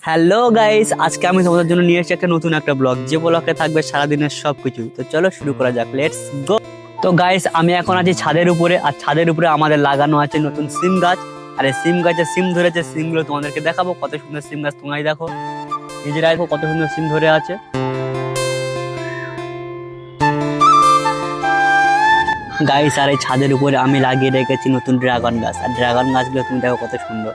Hello guys, আজকে আমি তোমাদের জন্য নিয়ে এসেছি একটা নতুন একটা ব্লগ, যে ব্লগে থাকবে সারাদিনের সবকিছু। তো চলো শুরু করা যাক, লেটস গো। তো গাইস, আমি এখন আছি ছাদের উপরে, আর ছাদের উপরে আমাদের লাগানো আছে নতুন সিম গাছ। আর এই সিম গাছে সিম ধরেছে, সিমগুলো তোমাদেরকে দেখাবো। কত সুন্দর সিম গাছ, তোমরাই দেখো, নিজেরাই দেখো কত সুন্দর সিম ধরে আছে গাইস। আর এই ছাদের উপরে আমি লাগিয়ে রেখেছি নতুন ড্রাগন গাছ, আর ড্রাগন গাছগুলো তুমি দেখো কত সুন্দর।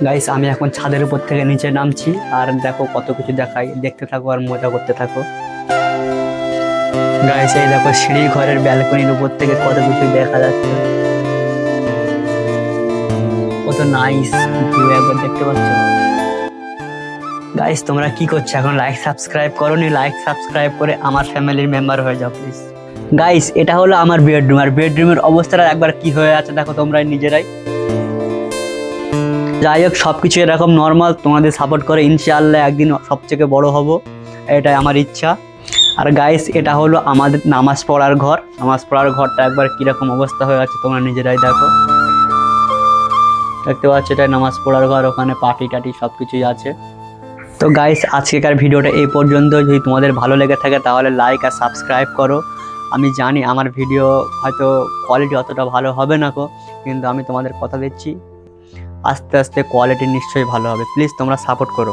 গাইস, আমি এখন ছাদের উপর থেকে নিচে নামছি, আর দেখো কত কিছু দেখাই, দেখতে থাকো আর মজা করতে থাকো। গাইস, এই দেখো সিঁড়ি ঘরের ব্যালকনির উপর থেকে কত কিছু দেখা যাচ্ছে, কত নাইস ভিউ একবার দেখতে পাচ্ছ। গাইস, তোমরা কি করছো এখন? লাইক সাবস্ক্রাইব করোনি? লাইক সাবস্ক্রাইব করে আমার ফ্যামিলির মেম্বার হয়ে যাও প্লিজ। গাইস, এটা হলো আমার বেডরুম, আর বেডরুমের অবস্থাটা একবার কি হয়ে আছে দেখো তোমরাই নিজেরাই। যাই হোক, সবকিছু এরকম নর্মাল, তোমাদের সাপোর্ট করে ইনশাআল্লাহ একদিন সবথেকে বড় হব, এটাই আমার ইচ্ছা। আর গাইস, এটা হলো আমাদের নামাজ পড়ার ঘর। নামাজ পড়ার ঘরটা একবার কিরকম অবস্থা হয়ে আছে তোমরা নিজেরাই দেখো, দেখতে পাচ্ছ এটাই নামাজ পড়ার ঘর। ওখানে পার্টি টাটি সবকিছুই আছে। তো গাইস, আজকেকার ভিডিওটা এই পর্যন্ত। যদি তোমাদের ভালো লেগে থাকে তাহলে লাইক আর সাবস্ক্রাইব করো। আমি জানি আমার ভিডিও হয়তো কোয়ালিটি অতটা ভালো হবে না গো, কিন্তু আমি তোমাদের কথা দিচ্ছি আস্তে আস্তে কোয়ালিটি নিশ্চয়ই ভালো হবে। প্লিজ তোমরা সাপোর্ট করো।